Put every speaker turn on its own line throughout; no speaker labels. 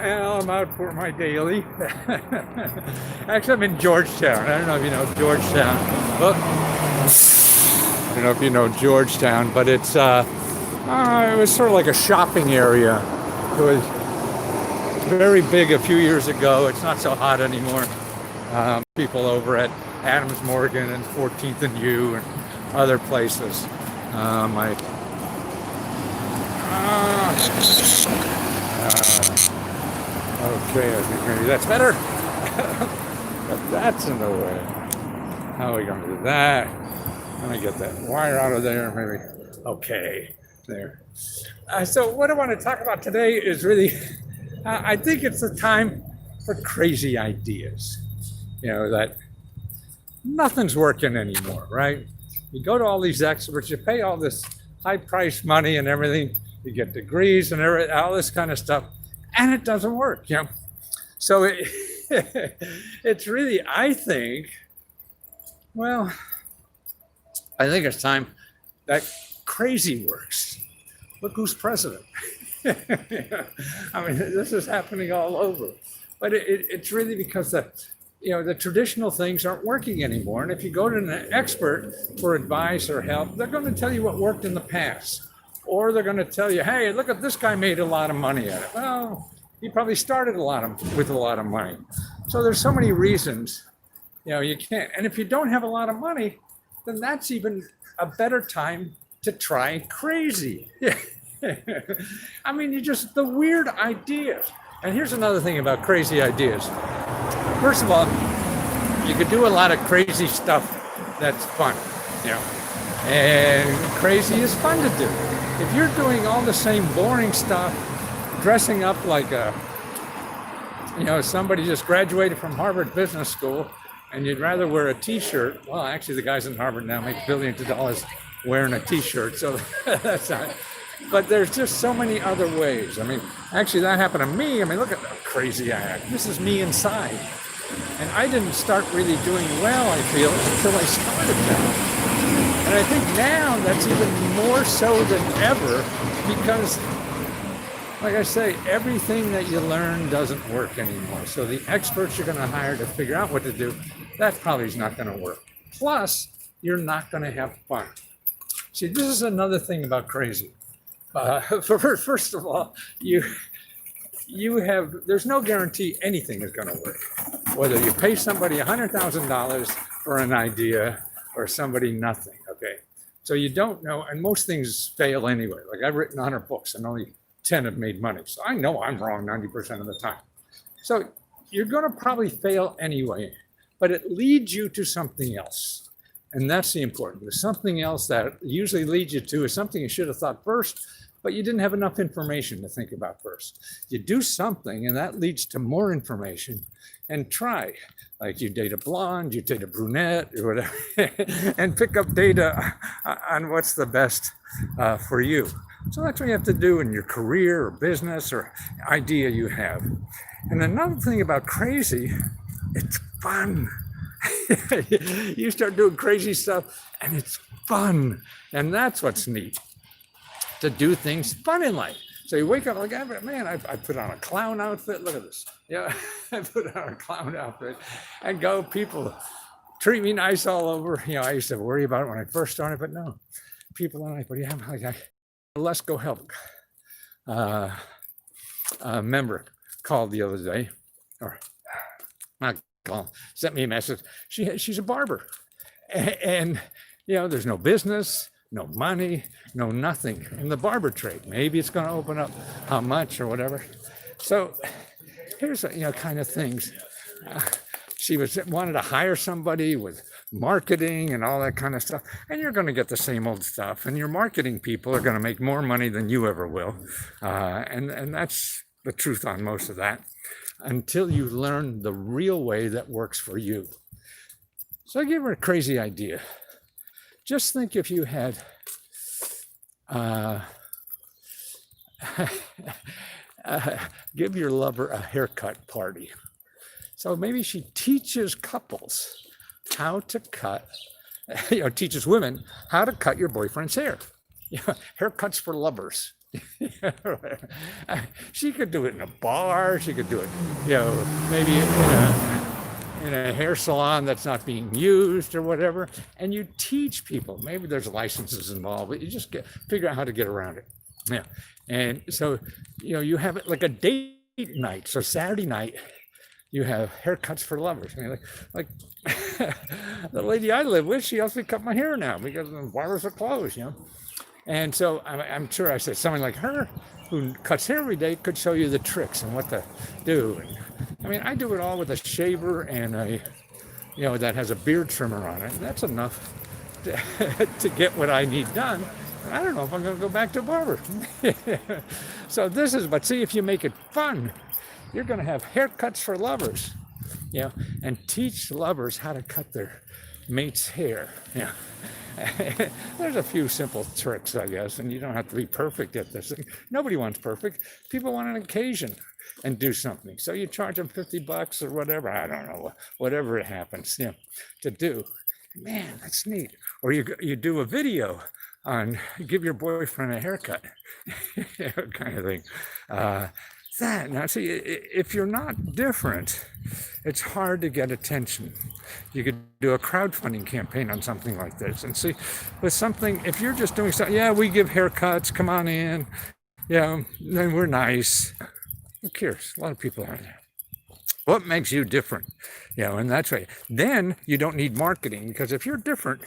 Well, I'm out for my daily. Actually, I'm in Georgetown. I don't know if you know Georgetown. Well, I don't know if you know Georgetown, but it was sort of like a shopping area. It was very big a few years ago. It's not so hot anymore. People over at Adams Morgan and 14th and U and other places. I Okay, I think maybe that's better. But that's in the way. How are we going to do that? Let me get that wire out of there, maybe. Okay, there. So what I want to talk about today is really, I think it's a time for crazy ideas. That nothing's working anymore, right? You go to all these experts, you pay all this high price money and everything, you get degrees and all this kind of stuff, and it doesn't work, So it's really, I think it's time that crazy works. Look who's president. I mean, this is happening all over. But it's really because the traditional things aren't working anymore. And if you go to an expert for advice or help, they're going to tell you what worked in the past. Or they're going to tell you, hey, look at this guy made a lot of money at it. Well, he probably started with a lot of money. So there's so many reasons, you can't. And if you don't have a lot of money, then that's even a better time to try crazy. I mean, the weird ideas. And here's another thing about crazy ideas. First of all, you could do a lot of crazy stuff that's fun, and crazy is fun to do. If you're doing all the same boring stuff, dressing up like somebody just graduated from Harvard Business School, and you'd rather wear a t-shirt. Well, actually the guys in Harvard now make billions of dollars wearing a t-shirt, so that's not. But there's just so many other ways. I mean, actually that happened to me. I mean, look at how crazy I act. This is me inside. And I didn't start really doing well, I feel, until I started now. And I think now that's even more so than ever because, like I say, everything that you learn doesn't work anymore. So the experts you're going to hire to figure out what to do, that probably is not going to work. Plus, you're not going to have fun. See, this is another thing about crazy. First of all, there's no guarantee anything is going to work. Whether you pay somebody $100,000 for an idea or somebody nothing, okay? So you don't know, and most things fail anyway. Like I've written 100 books and only 10 have made money. So I know I'm wrong 90% of the time. So you're going to probably fail anyway, but it leads you to something else. And that's the important. There's something else that usually leads you to is something you should have thought first, but you didn't have enough information to think about first. You do something and that leads to more information, and try. Like you date a blonde, you date a brunette or whatever, and pick up data on what's the best for you. So that's what you have to do in your career or business or idea you have. And another thing about crazy, it's fun. You start doing crazy stuff and it's fun. And that's what's neat, to do things fun in life. So you wake up like, man, I put on a clown outfit. Look at this. I put on a clown outfit and go. People treat me nice all over. I used to worry about it when I first started, but no. People are like, what do you have? Like, Let's Go Help. A member called the other day, or not called, sent me a message. She's a barber. And there's no business, no money, no nothing in the barber trade. Maybe it's going to open up how much or whatever. So here's kind of things. She wanted to hire somebody with marketing and all that kind of stuff, and you're going to get the same old stuff. And your marketing people are going to make more money than you ever will, and that's the truth on most of that. Until you learn the real way that works for you. So I gave her a crazy idea. Just think if you had give your lover a haircut party. So maybe she teaches couples how to cut, teaches women how to cut your boyfriend's hair. Haircuts for lovers. She could do it in a bar. She could do it, maybe in a hair salon that's not being used or whatever. And you teach people. Maybe there's licenses involved, but you just figure out how to get around it. Yeah. And so, you have it like a date night. So Saturday night, you have haircuts for lovers. I mean, like the lady I live with, she helps me cut my hair now because the barbers are closed, And so I'm sure I said someone like her who cuts hair every day could show you the tricks and what to do. And, I mean, I do it all with a shaver and that has a beard trimmer on it. And that's enough to get what I need done. And I don't know if I'm going to go back to a barber. So but see, if you make it fun, you're going to have haircuts for lovers, and teach lovers how to cut their mate's hair. There's a few simple tricks, I guess, and you don't have to be perfect at this. Nobody wants perfect. People want an occasion and do something. So you charge them $50 or whatever. I don't know, whatever it happens, to do. Man, that's neat. Or you do a video on give your boyfriend a haircut, kind of thing. Now, see, if you're not different, it's hard to get attention. You could do a crowdfunding campaign on something like this. And see, with something, if you're just doing something, we give haircuts, come on in, then we're nice. Who cares? A lot of people aren't there. What makes you different? And that's right. Then you don't need marketing, because if you're different,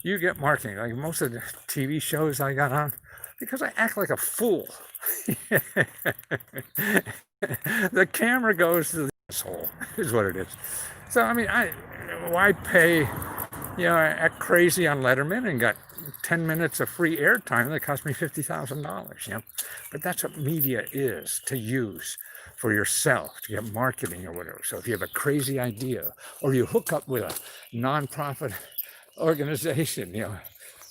you get marketing. Like most of the TV shows I got on, because I act like a fool. The camera goes to the asshole, is what it is. So, I mean, why pay, I act crazy on Letterman and got 10 minutes of free airtime that cost me $50,000, But that's what media is, to use for yourself, to get marketing or whatever. So if you have a crazy idea, or you hook up with a nonprofit organization,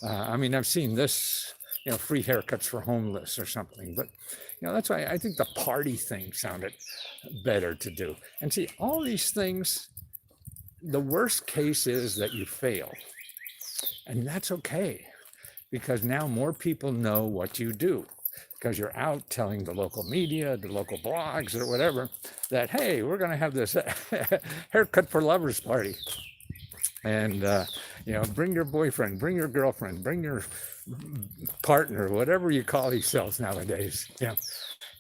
I mean, I've seen this, free haircuts for homeless or something. But, that's why I think the party thing sounded better to do. And see, all these things, the worst case is that you fail. And that's okay, because now more people know what you do, because you're out telling the local media, the local blogs or whatever, that, hey, we're going to have this haircut for lovers party. And, bring your boyfriend, bring your girlfriend, bring your partner, whatever you call yourselves nowadays.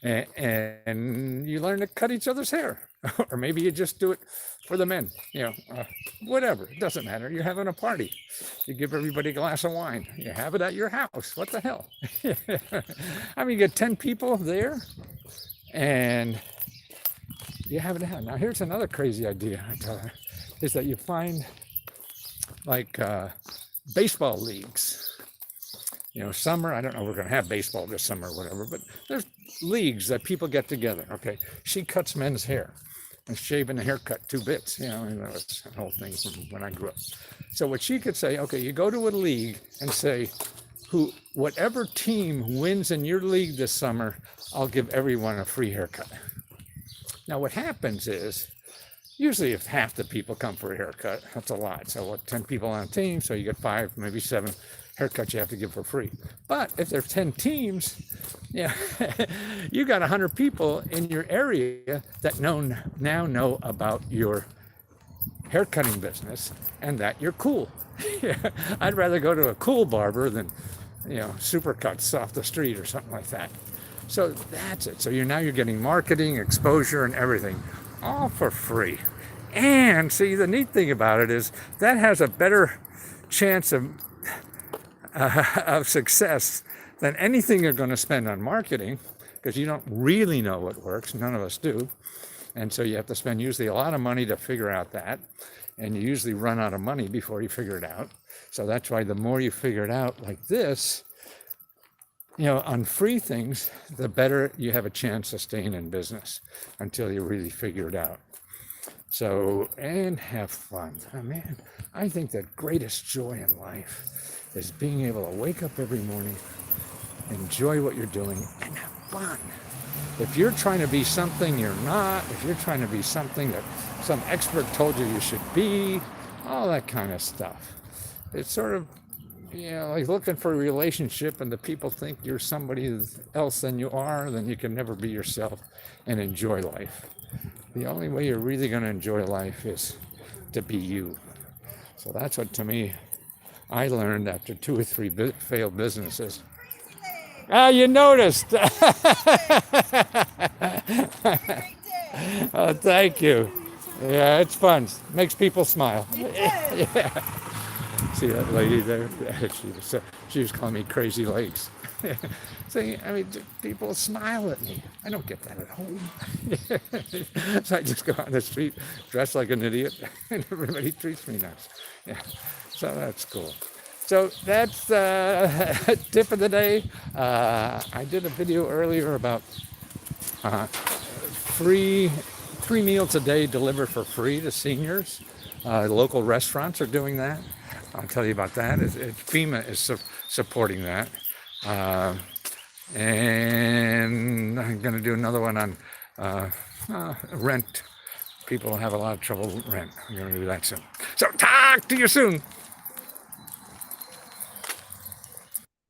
And you learn to cut each other's hair. Or maybe you just do it for the men, whatever. It doesn't matter. You're having a party. You give everybody a glass of wine. You have it at your house. What the hell? I mean, you get 10 people there and you have it out. Now, here's another crazy idea I tell her, is that you find like baseball leagues. Summer, I don't know, we're going to have baseball this summer or whatever, but there's leagues that people get together. Okay, she cuts men's hair and shaving a haircut 2 bits. That's an old thing from when I grew up. So what she could say, okay, you go to a league and say, whatever team wins in your league this summer, I'll give everyone a free haircut. Now what happens is, usually if half the people come for a haircut, that's a lot. So 10 people on a team, so you get 5, maybe 7 haircuts you have to give for free. But if there's 10 teams, you got 100 people in your area that now know about your haircutting business and that you're cool. I'd rather go to a cool barber than, Supercuts off the street or something like that. So that's it. So you're getting marketing, exposure, and everything, all for free. And see, the neat thing about it is that has a better chance of success than anything you're going to spend on marketing, because you don't really know what works. None of us do. And so you have to spend usually a lot of money to figure out that. And you usually run out of money before you figure it out. So that's why the more you figure it out like this, on free things, the better you have a chance of staying in business until you really figure it out. So, and have fun. Oh, man, I think the greatest joy in life is being able to wake up every morning, enjoy what you're doing, and have fun. If you're trying to be something you're not, if you're trying to be something that some expert told you should be, all that kind of stuff, it's sort of like looking for a relationship and the people think you're somebody else than you are, then you can never be yourself and enjoy life. The only way you're really going to enjoy life is to be you. So that's what, to me, I learned after 2 or 3 failed businesses. Ah, you noticed. Oh, thank you. Yeah, it's fun. Makes people smile. Yeah. See that lady there? She was calling me crazy legs. See, I mean, people smile at me. I don't get that at home. So I just go on the street, dressed like an idiot, and everybody treats me nice. Yeah, so that's cool. So that's the tip of the day. I did a video earlier about free 3 meals a day delivered for free to seniors. Local restaurants are doing that. I'll tell you about that. FEMA is supporting that. And I'm going to do another one on rent. People have a lot of trouble with rent. I'm going to do that soon. So talk to you soon.